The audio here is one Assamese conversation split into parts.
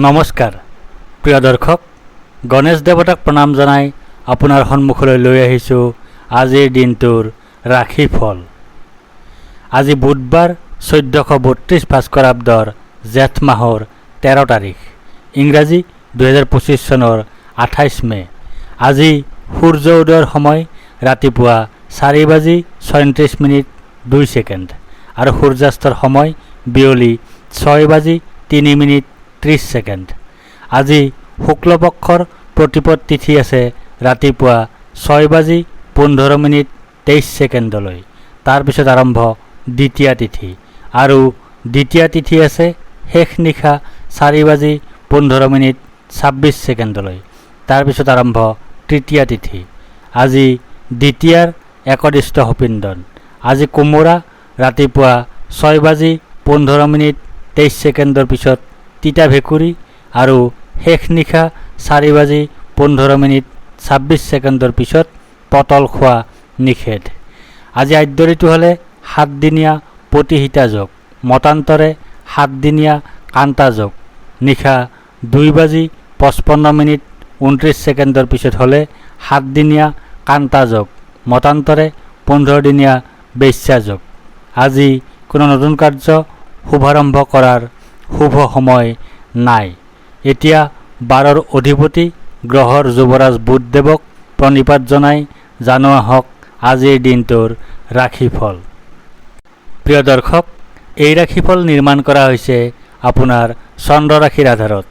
নমস্কাৰ প্ৰিয় দৰ্শক, গণেশ দেৱতাক প্ৰণাম জনাই আপোনাৰ সন্মুখলৈ লৈ আহিছোঁ আজিৰ দিনটোৰ ৰাশিফল। আজি বুধবাৰ 1432 ভাস্কৰাব্দৰ জেঠ মাহৰ 13 তাৰিখ, ইংৰাজী 2025 চনৰ 28 মে। আজি সূৰ্য উদয়ৰ সময় ৰাতিপুৱা 4:36:02 আৰু সূৰ্যাস্তৰ সময় বিয়লি 6:03:30। আজি শুক্লপক্ষৰ প্ৰতিপদ তিথি আছে ৰাতিপুৱা 6:15:23 তাৰপিছত আৰম্ভ দ্বিতীয়া তিথি, আৰু দ্বিতীয়া তিথি আছে শেষ নিশা 4:15:26 তাৰপিছত আৰম্ভ তৃতীয়া তিথি। আজি দ্বিতীয়াৰ একদিষ্ট সপিন্দন। আজি কোমোৰা ৰাতিপুৱা 6:15:23 পিছত তিতা ভেকুৰী, আৰু শেষ নিশা 4:15:26 পিছত পটল খোৱা নিষেধ। আজি আদ্যৰিটো হ'লে 7 দিনীয়া প্ৰতিহিতা যোগ, মতান্তৰে 7 দিনীয়া কান্তা যোগ। নিশা 2:55:29 পিছত হ'লে 7 দিনীয়া কান্তা যোগ, মতান্তৰে 15 দিনীয়া বেশ্যা যোগ। আজি কোনো নতুন কাৰ্য শুভাৰম্ভ কৰাৰ শুভ সময় নাই। এতিয়া 12ৰ অধিপতি গ্ৰহৰ যুৱৰাজ বুধদেৱক প্ৰণিপাত জনাই জানো আহক আজিৰ দিনটোৰ ৰাশিফল। প্ৰিয় দৰ্শক, এই ৰাশিফল নিৰ্মাণ কৰা হৈছে আপোনাৰ চন্দ্ৰ ৰাশিৰ আধাৰত।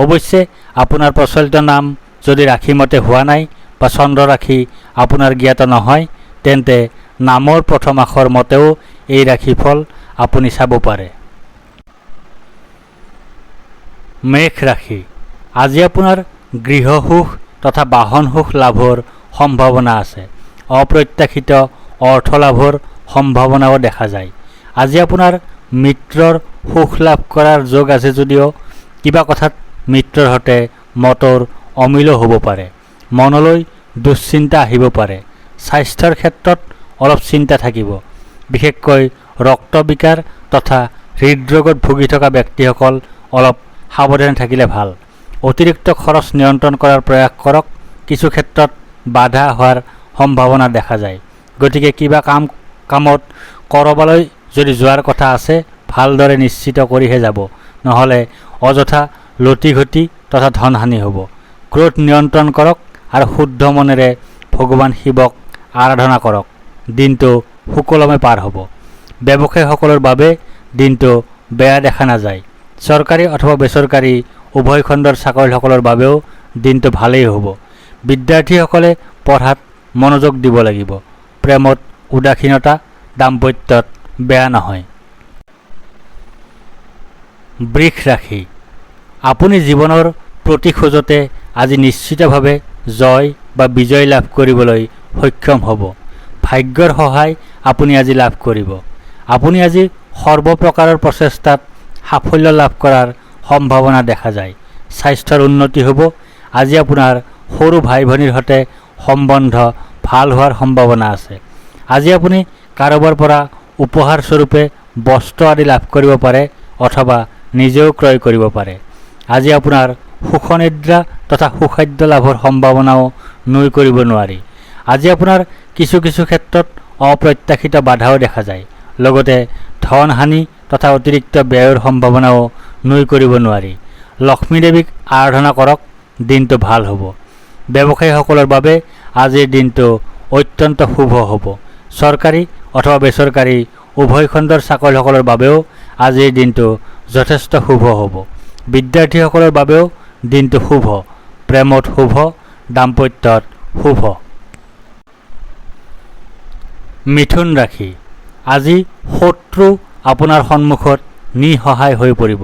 অৱশ্যে আপোনাৰ প্ৰচলিত নাম যদি ৰাশিমতে হোৱা নাই বা চন্দ্ৰ ৰাশি আপোনাৰ জ্ঞাত নহয়, তেন্তে নামৰ প্ৰথম আখৰ মতেও এই ৰাশিফল আপুনি চাব পাৰে। মেষ ৰাশি। আজি আপোনাৰ গৃহ সুখ তথা বাহন সুখ লাভৰ সম্ভাৱনা আছে। অপ্ৰত্যাশিত অৰ্থ লাভৰ সম্ভাৱনাও দেখা যায়। আজি আপোনাৰ মিত্ৰৰ সুখ লাভ কৰাৰ যোগ আছে যদিও কিবা কথাত মিত্ৰৰ সৈতে মতৰ অমিলো হ'ব পাৰে। মনলৈ দুশ্চিন্তা আহিব পাৰে। স্বাস্থ্যৰ ক্ষেত্ৰত অলপ চিন্তা থাকিব। বিশেষকৈ ৰক্তবিকাৰ তথা হৃদৰোগত ভুগি থকা ব্যক্তিসকল অলপ সাৱধানে থাকিলে ভাল। অতিৰিক্ত খৰচ নিয়ন্ত্ৰণ কৰাৰ প্ৰয়াস কৰক। কিছু ক্ষেত্ৰত বাধা হোৱাৰ সম্ভাৱনা দেখা যায়। গতিকে কিবা কামত কৰবালৈ যদি যোৱাৰ কথা আছে, ভালদৰে নিশ্চিত কৰিহে যাব, নহ'লে অযথা লটি ঘটি তথা ধনহানি হ'ব। ক্ৰোধ নিয়ন্ত্ৰণ কৰক আৰু শুদ্ধ মনেৰে ভগৱান শিৱক আৰাধনা কৰক। দিনটো সুকলমে পাৰ হ'ব। ব্যৱসায়ীসকলৰ বাবে দিনটো বেয়া দেখা নাযায়। চৰকাৰী অথবা বেচৰকাৰী উভয় খণ্ডৰ চাকৰিসকলৰ বাবেও দিনটো ভালেই হ'ব। বিদ্যাৰ্থীসকলে পঢ়াত মনোযোগ দিব লাগিব। প্ৰেমত উদাসীনতা, দাম্পত্যত বেয়া নহয়। বৃষ ৰাশি। আপুনি জীৱনৰ প্ৰতি খোজতে আজি নিশ্চিতভাৱে জয় বা বিজয় লাভ কৰিবলৈ সক্ষম হ'ব। ভাগ্যৰ সহায় আপুনি আজি লাভ কৰিব। আপুনি আজি সৰ্বপ্ৰকাৰৰ প্ৰচেষ্টাত সাফল্য লাভ কৰাৰ সম্ভাৱনা দেখা যায়। স্বাস্থ্যৰ উন্নতি হ'ব। আজি আপোনাৰ সৰু ভাই ভনীৰ সৈতে সম্বন্ধ ভাল হোৱাৰ সম্ভাৱনা আছে। আজি আপুনি কাৰোবাৰ পৰা উপহাৰ স্বৰূপে বস্ত্ৰ আদি লাভ কৰিব পাৰে অথবা নিজেও ক্ৰয় কৰিব পাৰে। আজি আপোনাৰ সুখনিদ্ৰা তথা সুখাদ্য লাভৰ সম্ভাৱনাও নুই কৰিব নোৱাৰি। আজি আপোনাৰ কিছু ক্ষেত্ৰত অপ্ৰত্যাশিত বাধাও দেখা যায়। লগতে ধন হানি তথা অতিৰিক্ত ব্যয়ৰ সম্ভাৱনাও নুই কৰিব নোৱাৰি। লক্ষ্মী দেৱীক আৰাধনা কৰক। দিনটো ভাল হ'ব। ব্যৱসায়ীসকলৰ বাবে আজিৰ দিনটো অত্যন্ত শুভ হ'ব। চৰকাৰী অথবা বেচৰকাৰী উভয় খণ্ডৰ চাকৰিসকলৰ বাবেও আজিৰ দিনটো যথেষ্ট শুভ হ'ব। বিদ্যাৰ্থীসকলৰ বাবেও দিনটো শুভ। প্ৰেমত শুভ, দাম্পত্যত শুভ। মিথুন ৰাশি। আজি শত্ৰু আপোনাৰ সন্মুখত নিসহায় হৈ পৰিব।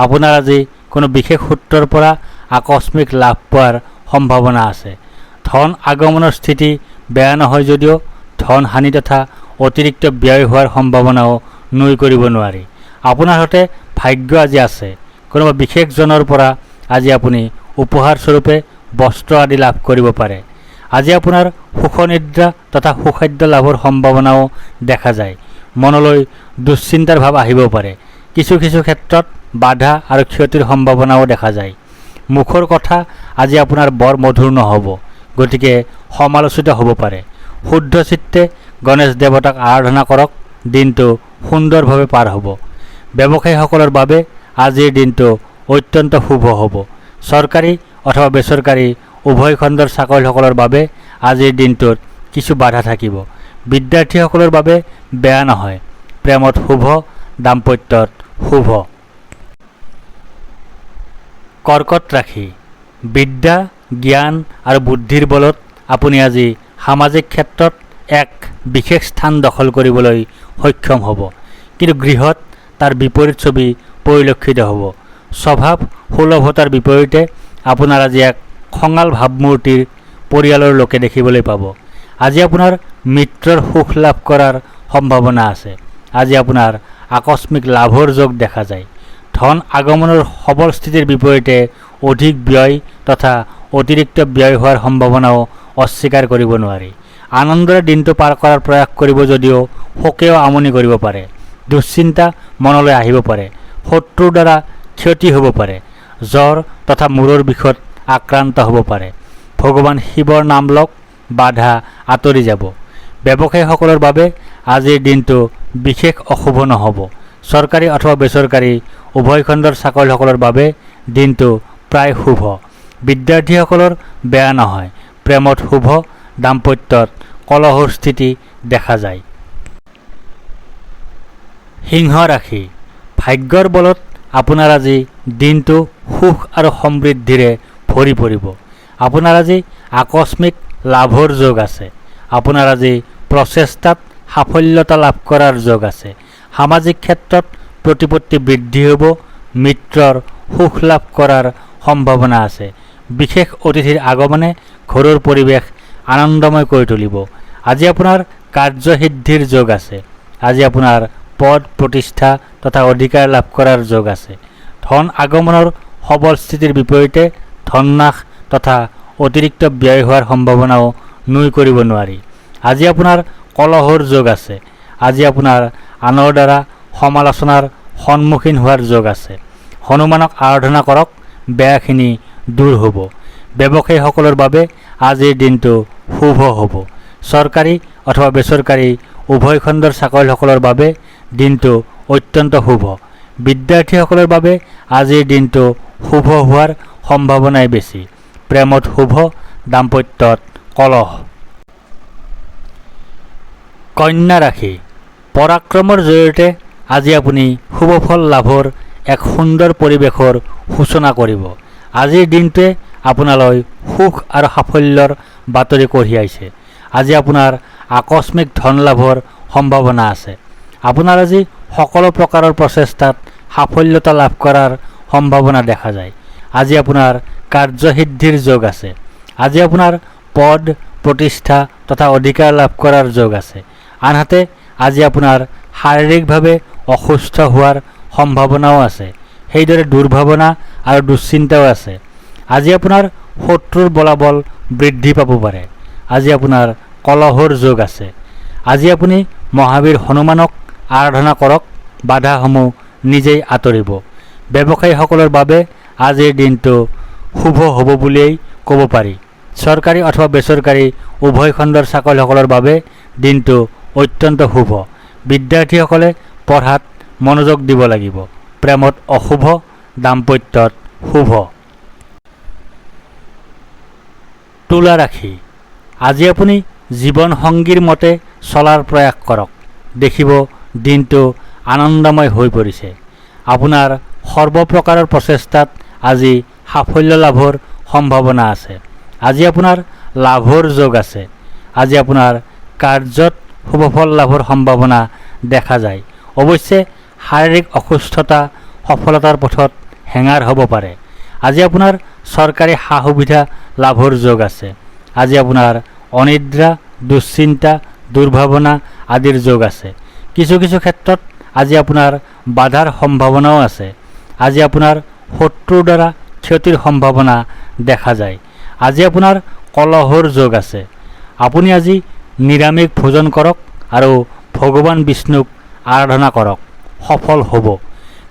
আপোনাৰ আজি কোনো বিশেষ সূত্ৰৰ পৰা আকস্মিক লাভ পোৱাৰ সম্ভাৱনা আছে। ধন আগমনৰ স্থিতি বেয়া নহয় যদিও ধন হানি তথা অতিৰিক্ত ব্যয় হোৱাৰ সম্ভাৱনাও নুই কৰিব নোৱাৰি। আপোনাৰ সৈতে ভাগ্য আজি আছে। কোনোবা বিশেষজনৰ পৰা আজি আপুনি উপহাৰ স্বৰূপে বস্ত্ৰ আদি লাভ কৰিব পাৰে। আজি আপোনাৰ সুখনিদ্ৰা তথা সুখাদ্য লাভৰ সম্ভাৱনাও দেখা যায়। মনলৈ দুশ্চিন্তাৰ ভাৱ আহিব পাৰে। কিছু কিছু ক্ষেত্ৰত বাধা আৰু ক্ষতিৰ সম্ভাৱনাও দেখা যায়। মুখৰ কথা আজি আপোনাৰ বৰ মধুৰ নহ'ব, গতিকে সমালোচিত হ'ব পাৰে। শুদ্ধ চিত্তে গণেশ দেৱতাক আৰাধনা কৰক, দিনটো সুন্দৰভাৱে পাৰ হ'ব। ব্যৱসায়ীসকলৰ বাবে আজিৰ দিনটো অত্যন্ত শুভ হ'ব। চৰকাৰী অথবা বেচৰকাৰী উভয় খণ্ডৰ চাকৰিসকলৰ বাবে আজিৰ দিনটোত কিছু বাধা থাকিব। বিদ্যাৰ্থীসকলৰ বাবে বেয়া নহয়, প্ৰেমত শুভ, দাম্পত্যত শুভ। কৰ্কট ৰাশি, বিদ্যা, জ্ঞান আৰু বুদ্ধিৰ বলত আপুনি আজি সামাজিক ক্ষেত্ৰত এক বিশেষ স্থান দখল কৰিবলৈ সক্ষম হ'ব, কিন্তু গৃহত তাৰ বিপৰীত ছবি পৰিলক্ষিত হ'ব। স্বভাৱ সুলভতাৰ বিপৰীতে আপোনাৰ আজি এক খঙাল ভাৱমূৰ্তিৰ পৰিয়ালৰ লোকে দেখিবলৈ পাব। আজি আপোনাৰ মিত্ৰৰ সুখ লাভ কৰাৰ সম্ভাৱনা আছে। আজি আপোনাৰ আকস্মিক লাভৰ যোগ দেখা যায়। ধন আগমনৰ সবল স্থিতিৰ বিপৰীতে অধিক ব্যয় তথা অতিৰিক্ত ব্যয় হোৱাৰ সম্ভাৱনাও অস্বীকাৰ কৰিব নোৱাৰি। আনন্দৰে দিনটো পাৰ কৰাৰ প্ৰয়াস কৰিব যদিও শোকেও আমনি কৰিব পাৰে। দুশ্চিন্তা মনলৈ আহিব পাৰে। শত্ৰুৰ দ্বাৰা ক্ষতি হ'ব পাৰে। জ্বৰ তথা মূৰৰ বিষত আক্ৰান্ত হ'ব পাৰে। ভগৱান শিৱৰ নাম লওক, বাধা আঁতৰি যাব। ব্যৱসায়ীসকলৰ বাবে আজিৰ দিনটো বিশেষ অশুভ নহ'ব। চৰকাৰী অথবা বেচৰকাৰী উভয় খণ্ডৰ চাকৰিসকলৰ বাবে দিনটো প্ৰায় শুভ। বিদ্যাৰ্থীসকলৰ বেয়া নহয়, প্ৰেমত শুভ, দাম্পত্যত কলহৰ স্থিতি দেখা যায়। সিংহ ৰাশি, ভাগ্যৰ বলত আপোনাৰ আজি দিনটো সুখ আৰু সমৃদ্ধিৰে ভৰি পৰিব। আপোনাৰ আজি আকস্মিক লাভৰ যোগ আছে। আপোনাৰ আজি প্ৰচেষ্টাত সাফল্যতা লাভ কৰাৰ যোগ আছে। সামাজিক ক্ষেত্ৰত প্ৰতিপত্তি বৃদ্ধি হ'ব। মিত্ৰৰ সুখ লাভ কৰাৰ সম্ভাৱনা আছে। বিশেষ অতিথিৰ আগমনে ঘৰৰ পৰিৱেশ আনন্দময় কৰি তুলিব। আজি আপোনাৰ কাৰ্যসিদ্ধিৰ যোগ আছে। আজি আপোনাৰ পদ প্ৰতিষ্ঠা তথা অধিকাৰ লাভ কৰাৰ যোগ আছে। ধন আগমনৰ সবল স্থিতিৰ বিপৰীতে ধননাশ তথা অতিৰিক্ত ব্যয় হোৱাৰ সম্ভাৱনাও নুই কৰিব নোৱাৰি। আজি আপোনাৰ কলহৰ যোগ আছে। আজি আপোনাৰ আনৰ দ্বাৰা সমালোচনাৰ সন্মুখীন হোৱাৰ যোগ আছে। হনুমানক আৰাধনা কৰক, বেয়াখিনি দূৰ হ'ব। ব্যৱসায়ীসকলৰ বাবে আজিৰ দিনটো শুভ হ'ব। চৰকাৰী অথবা বেচৰকাৰী উভয় খণ্ডৰ চাকৰিসকলৰ বাবে দিনটো অত্যন্ত শুভ। বিদ্যাৰ্থীসকলৰ বাবে আজিৰ দিনটো শুভ হোৱাৰ সম্ভাৱনাই বেছি। প্ৰেমত শুভ, দাম্পত্যত কলহ। কন্যা ৰাশি, পৰাক্ৰমৰ জৰিয়তে আজি আপুনি শুভফল লাভৰ এক সুন্দৰ পৰিৱেশৰ সূচনা কৰিব। আজিৰ দিনটোৱে আপোনালৈ সুখ আৰু সাফল্যৰ বাতৰি কঢ়িয়াইছে। আজি আপোনাৰ আকস্মিক ধন লাভৰ সম্ভাৱনা আছে। আপোনাৰ আজি সকলো প্ৰকাৰৰ প্ৰচেষ্টাত সাফল্যতা লাভ কৰাৰ সম্ভাৱনা দেখা যায়। আজি আপোনাৰ কাৰ্যসিদ্ধিৰ যোগ আছে। আজি আপোনাৰ পদ প্ৰতিষ্ঠা তথা অধিকাৰ লাভ কৰাৰ যোগ আছে। আনহাতে আজি আপোনাৰ শাৰীৰিকভাৱে অসুস্থ হোৱাৰ সম্ভাৱনাও আছে। সেইদৰে দুৰ্ভাৱনা আৰু দুশ্চিন্তাও আছে। আজি আপোনাৰ শত্ৰুৰ বলাবল বৃদ্ধি পাব পাৰে। আজি আপোনাৰ কলহৰ যোগ আছে। আজি আপুনি মহাবীৰ হনুমানক আৰাধনা কৰক, বাধাসমূহ নিজেই আঁতৰিব। ব্যৱসায়ীসকলৰ বাবে আজিৰ দিনটো শুভ হ'ব বুলিয়েই ক'ব পাৰি। চৰকাৰী অথবা বেচৰকাৰী উভয় খণ্ডৰ চাকৰিসকলৰ বাবে দিনটো অত্যন্ত শুভ। বিদ্যাৰ্থীসকলে পঢ়াত মনোযোগ দিব লাগিব। প্ৰেমত অশুভ, দাম্পত্যত শুভ। তুলা ৰাশি, আজি আপুনি জীৱনসংগীৰ মতে চলাৰ প্ৰয়াস কৰক। দেখিব দিনটো আনন্দময় হৈ পৰিছে। আপোনাৰ সৰ্বপ্ৰকাৰৰ প্ৰচেষ্টাত আজি সাফল্য লাভৰ সম্ভাৱনা আছে। আজি আপোনাৰ লাভৰ যোগ আছে। আজি আপোনাৰ কাৰ্যত শুভফল লাভৰ সম্ভাৱনা দেখা যায়। অৱশ্যে শাৰীৰিক অসুস্থতা সফলতাৰ পথত হেঙাৰ হ'ব পাৰে। আজি আপোনাৰ চৰকাৰী সা সুবিধা লাভৰ যোগ আছে। আজি আপোনাৰ অনিদ্ৰা, দুশ্চিন্তা, দুৰ্ভাৱনা আদিৰ যোগ আছে। কিছু কিছু ক্ষেত্ৰত আজি আপোনাৰ বাধাৰ সম্ভাৱনাও আছে। আজি আপোনাৰ শত্ৰুৰ দ্বাৰা ক্ষতিৰ সম্ভাৱনা দেখা যায়। আজি আপোনাৰ কলহৰ যোগ আছে। আপুনি আজি নিৰামিষ ভোজন কৰক আৰু ভগৱান বিষ্ণুক আৰাধনা কৰক, সফল হ'ব।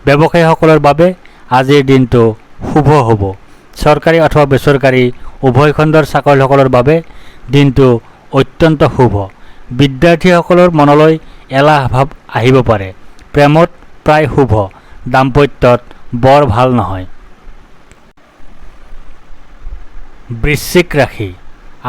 ব্যৱসায়ীসকলৰ বাবে আজিৰ দিনটো শুভ হ'ব। চৰকাৰী অথবা বেচৰকাৰী উভয় খণ্ডৰ চাকৰিয়ালসকলৰ বাবে দিনটো অত্যন্ত শুভ। বিদ্যাৰ্থীসকলৰ মনলৈ এলাহ ভাৱ আহিব পাৰে। প্ৰেমত প্ৰায় শুভ, দাম্পত্যত বৰ ভাল নহয়। বৃশ্চিক ৰাশি,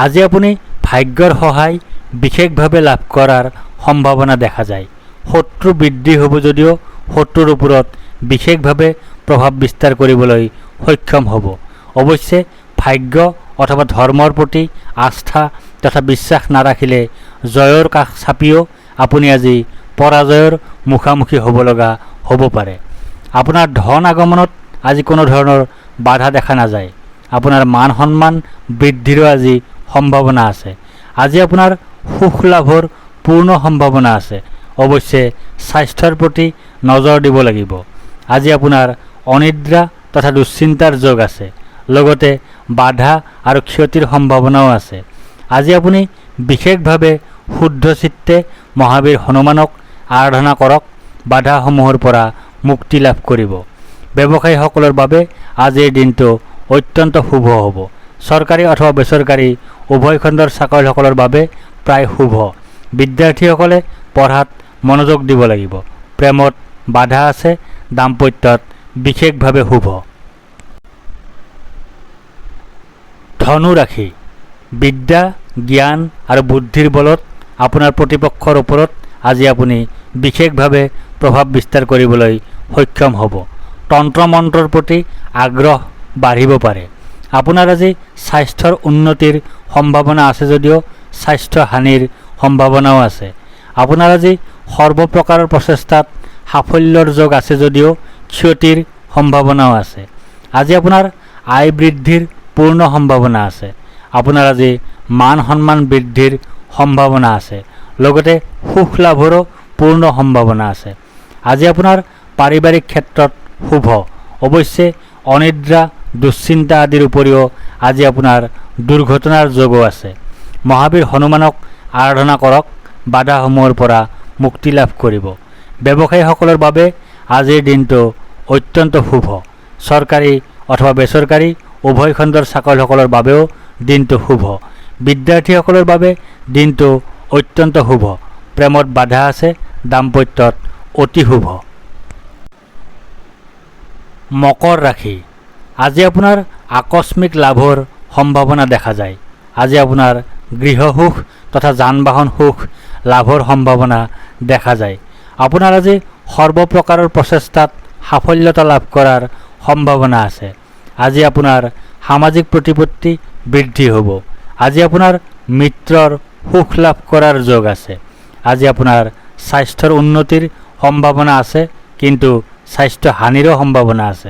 আজি আপুনি ভাগ্যৰ সহায় বিশেষভাৱে লাভ কৰাৰ সম্ভাৱনা দেখা যায়। শত্ৰু বৃদ্ধি হ'ব যদিও শত্ৰুৰ ওপৰত বিশেষভাৱে প্ৰভাৱ বিস্তাৰ কৰিবলৈ সক্ষম হ'ব। অৱশ্যে ভাগ্য অথবা ধৰ্মৰ প্ৰতি আস্থা তথা বিশ্বাস নাৰাখিলে জয়ৰ কাষ চাপিও আপুনি আজি পৰাজয়ৰ মুখামুখি হ'ব লগা হ'ব পাৰে। আপোনাৰ ধন আগমনত আজি কোনো ধৰণৰ বাধা দেখা নাযায়। আপোনাৰ মান সন্মান বৃদ্ধিৰো আজি সম্ভাৱনা আছে। আজি আপোনাৰ সুখ লাভৰ পূৰ্ণ সম্ভাৱনা আছে। অৱশ্যে স্বাস্থ্যৰ প্ৰতি নজৰ দিব লাগিব। আজি আপোনাৰ অনিদ্ৰা তথা দুশ্চিন্তাৰ যোগ আছে। লগতে বাধা আৰু ক্ষতিৰ সম্ভাৱনাও আছে। আজি আপুনি বিশেষভাৱে শুদ্ধ চিত্তে মহাবীৰ হনুমানক আৰাধনা কৰক। বাধাসমূহৰ পৰা মুক্তি লাভ কৰিব। ব্যৱসায়ীসকলৰ বাবে আজিৰ দিনটো অত্যন্ত শুভ হ'ব। চৰকাৰী অথবা বেচৰকাৰী উভয় খণ্ডৰ চাকৰিয়ালসকলৰ বাবে প্ৰায় শুভ। বিদ্যাৰ্থীসকলে পঢ়াত মনোযোগ দিব লাগিব। প্ৰেমত বাধা আছে, দাম্পত্যত বিশেষভাৱে শুভ। ধনু ৰাশি, বিদ্যা, জ্ঞান আৰু বুদ্ধিৰ বলত আপোনাৰ প্ৰতিপক্ষৰ ওপৰত আজি আপুনি বিশেষভাৱে প্ৰভাৱ বিস্তাৰ কৰিবলৈ সক্ষম হ'ব। তন্ত্ৰ মন্ত্ৰৰ প্ৰতি আগ্ৰহ বাঢ়িব পাৰে। আপোনাৰ আজি স্বাস্থ্যৰ উন্নতিৰ সম্ভাৱনা আছে যদিও স্বাস্থ্য হানিৰ সম্ভাৱনাও আছে। আপোনাৰ আজি সৰ্বপ্ৰকাৰৰ প্ৰচেষ্টাত সাফল্যৰ যোগ আছে যদিও ক্ষতিৰ সম্ভাৱনাও আছে। আজি আপোনাৰ আয় বৃদ্ধিৰ পূৰ্ণ সম্ভাৱনা আছে। আপোনাৰ আজি মান সন্মান বৃদ্ধিৰ সম্ভাৱনা আছে। লগতে সুখ লাভৰো পূৰ্ণ সম্ভাৱনা আছে। আজি আপোনাৰ পাৰিবাৰিক ক্ষেত্ৰত শুভ। অৱশ্যে অনিদ্ৰা, দুশ্চিন্তা আদিৰ উপৰিও আজি আপোনাৰ দুৰ্ঘটনাৰ যোগো আছে। মহাবীৰ হনুমানক আৰাধনা কৰক। বাধাসমূহৰ পৰা মুক্তি লাভ কৰিব। ব্যৱসায়ীসকলৰ বাবে আজিৰ দিনটো অত্যন্ত শুভ। চৰকাৰী অথবা বেচৰকাৰী উভয় খণ্ডৰ চাকৰিয়ালসকলৰ বাবেও দিনটো শুভ। বিদ্যাৰ্থীসকলৰ বাবে দিনটো অত্যন্ত শুভ। প্ৰেমত বাধা আছে, দাম্পত্যত অতি শুভ। মকৰ ৰাশি, আজি আপোনাৰ আকস্মিক লাভৰ সম্ভাৱনা দেখা যায়। আজি আপোনাৰ গৃহ সুখ তথা যান বাহন সুখ লাভৰ সম্ভাৱনা দেখা যায়। আপোনাৰ আজি সৰ্বপ্ৰকাৰৰ প্ৰচেষ্টাত সাফল্যতা লাভ কৰাৰ সম্ভাৱনা আছে। আজি আপোনাৰ সামাজিক প্ৰতিপত্তি বৃদ্ধি হ'ব। আজি আপোনাৰ মিত্ৰৰ সুখ লাভ কৰাৰ যোগ আছে। আজি আপোনাৰ স্বাস্থ্যৰ উন্নতিৰ সম্ভাৱনা আছে, কিন্তু স্বাস্থ্য হানিৰো সম্ভাৱনা আছে।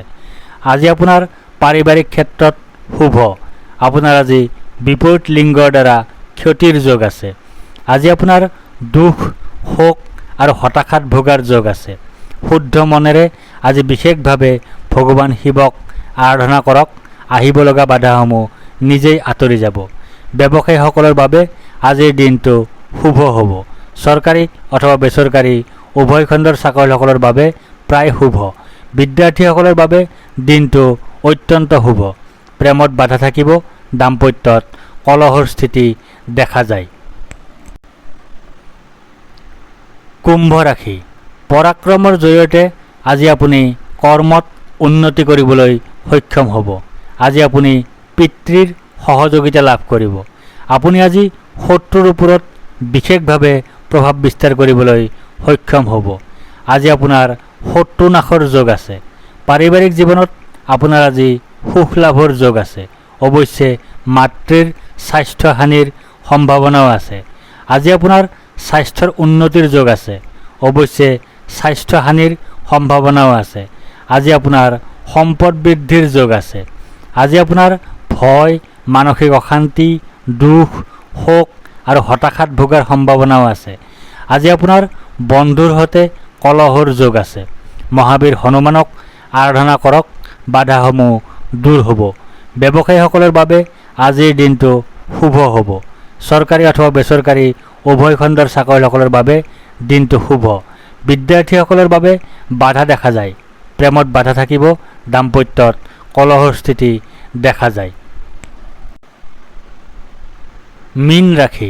আজি আপোনাৰ পাৰিবাৰিক ক্ষেত্ৰত শুভ। আপোনাৰ আজি বিপৰীত লিংগৰ দ্বাৰা ক্ষতিৰ যোগ আছে। আজি আপোনাৰ দুখ, শোক আৰু হতাশাত ভোগাৰ যোগ আছে। শুদ্ধ মনেৰে আজি বিশেষভাৱে ভগৱান শিৱক আৰাধনা কৰক। আহিব লগা বাধাসমূহ নিজেই আঁতৰি যাব। ব্যৱসায়ীসকলৰ বাবে আজিৰ দিনটো শুভ হ'ব। চৰকাৰী অথবা বেচৰকাৰী উভয় খণ্ডৰ চাকৰিয়ালসকলৰ বাবে প্ৰায় শুভ। বিদ্যাৰ্থীসকলৰ বাবে দিনটো অত্যন্ত শুভ। প্ৰেমত বাধা থাকিব, দাম্পত্যত কলহৰ স্থিতি দেখা যায়। কুম্ভ ৰাশি, পৰাক্ৰমৰ জৰিয়তে আজি আপুনি কৰ্মত উন্নতি কৰিবলৈ সক্ষম হ'ব। আজি আপুনি পিতৃৰ সহযোগিতা লাভ কৰিব। আপুনি আজি শত্ৰুৰ ওপৰত বিশেষভাৱে প্ৰভাৱ বিস্তাৰ কৰিবলৈ সক্ষম হ'ব। আজি আপোনাৰ শত্ৰু নাশৰ যোগ আছে। পাৰিবাৰিক জীৱনত আপোনাৰ আজি সুখ লাভৰ যোগ আছে। অৱশ্যে মাতৃৰ স্বাস্থ্য হানিৰ সম্ভাৱনাও আছে। আজি আপোনাৰ স্বাস্থ্যৰ উন্নতিৰ যোগ আছে। অৱশ্যে স্বাস্থ্য হানিৰ সম্ভাৱনাও আছে। আজি আপোনাৰ সম্পদ বৃদ্ধিৰ যোগ আছে। আজি আপোনাৰ ভয়, মানসিক অশান্তি, দুখ, শোক আৰু হতাশাত ভোগাৰ সম্ভাৱনাও আছে। আজি আপোনাৰ বন্ধুৰ সৈতে কলহৰ যোগ আছে। মহাবীৰ হনুমানক আৰাধনা কৰক। বাধাসমূহ দূৰ হ'ব। ব্যৱসায়ীসকলৰ বাবে আজিৰ দিনটো শুভ হ'ব। চৰকাৰী অথবা বেচৰকাৰী উভয় খণ্ডৰ চাকৰিয়ালসকলৰ বাবে দিনটো শুভ। বিদ্যাৰ্থীসকলৰ বাবে বাধা দেখা যায়। প্ৰেমত বাধা থাকিব, দাম্পত্যত কলহৰ স্থিতি দেখা যায়। মীন ৰাশি,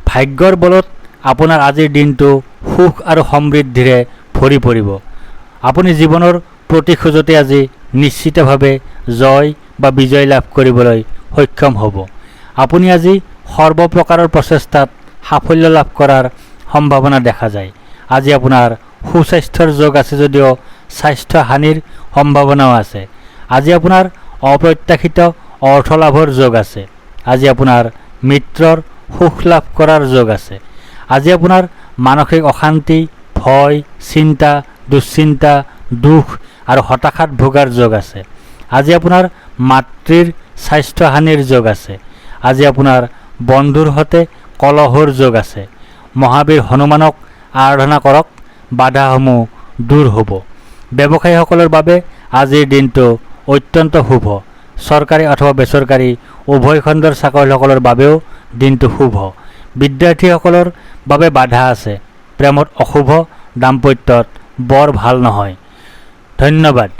ভাগ্যৰ বলত আপোনাৰ আজিৰ দিনটো সুখ আৰু সমৃদ্ধিৰে ভৰি পৰিব। আপুনি জীৱনৰ প্ৰতি খোজতে আজি নিশ্চিতভাৱে জয় বা বিজয় লাভ কৰিবলৈ সক্ষম হ'ব। আপুনি আজি সৰ্বপ্ৰকাৰৰ প্ৰচেষ্টাত সাফল্য লাভ কৰাৰ সম্ভাৱনা দেখা যায়। আজি আপোনাৰ সুস্বাস্থ্যৰ যোগ আছে যদিও স্বাস্থ্য হানিৰ সম্ভাৱনাও আছে। আজি আপোনাৰ অপ্ৰত্যাশিত অৰ্থ লাভৰ যোগ আছে। আজি আপোনাৰ মিত্ৰৰ সুখ লাভ কৰাৰ যোগ আছে। আজি আপোনাৰ মানসিক অশান্তি, ভয়, চিন্তা, দুশ্চিন্তা, দুখ আৰু হতাশাত ভোগাৰ যোগ আছে। আজি আপোনাৰ মাতৃৰ স্বাস্থ্য হানিৰ যোগ আছে। আজি আপোনাৰ বন্ধুৰ সৈতে কলহৰ যোগ আছে। মহাবীৰ হনুমানক আৰাধনা কৰক, বাধাসমূহ দূৰ হ'ব। ব্যৱসায়ীসকলৰ বাবে আজিৰ দিনটো অত্যন্ত শুভ। চৰকাৰী অথবা বেচৰকাৰী উভয় খণ্ডৰ চাকৰিয়ালসকলৰ বাবেও দিনটো শুভ। বিদ্যাৰ্থীসকলৰ বাবে বাধা আছে। প্ৰেমত অশুভ, দাম্পত্যত বৰ ভাল নহয়। ধন্যবাদ।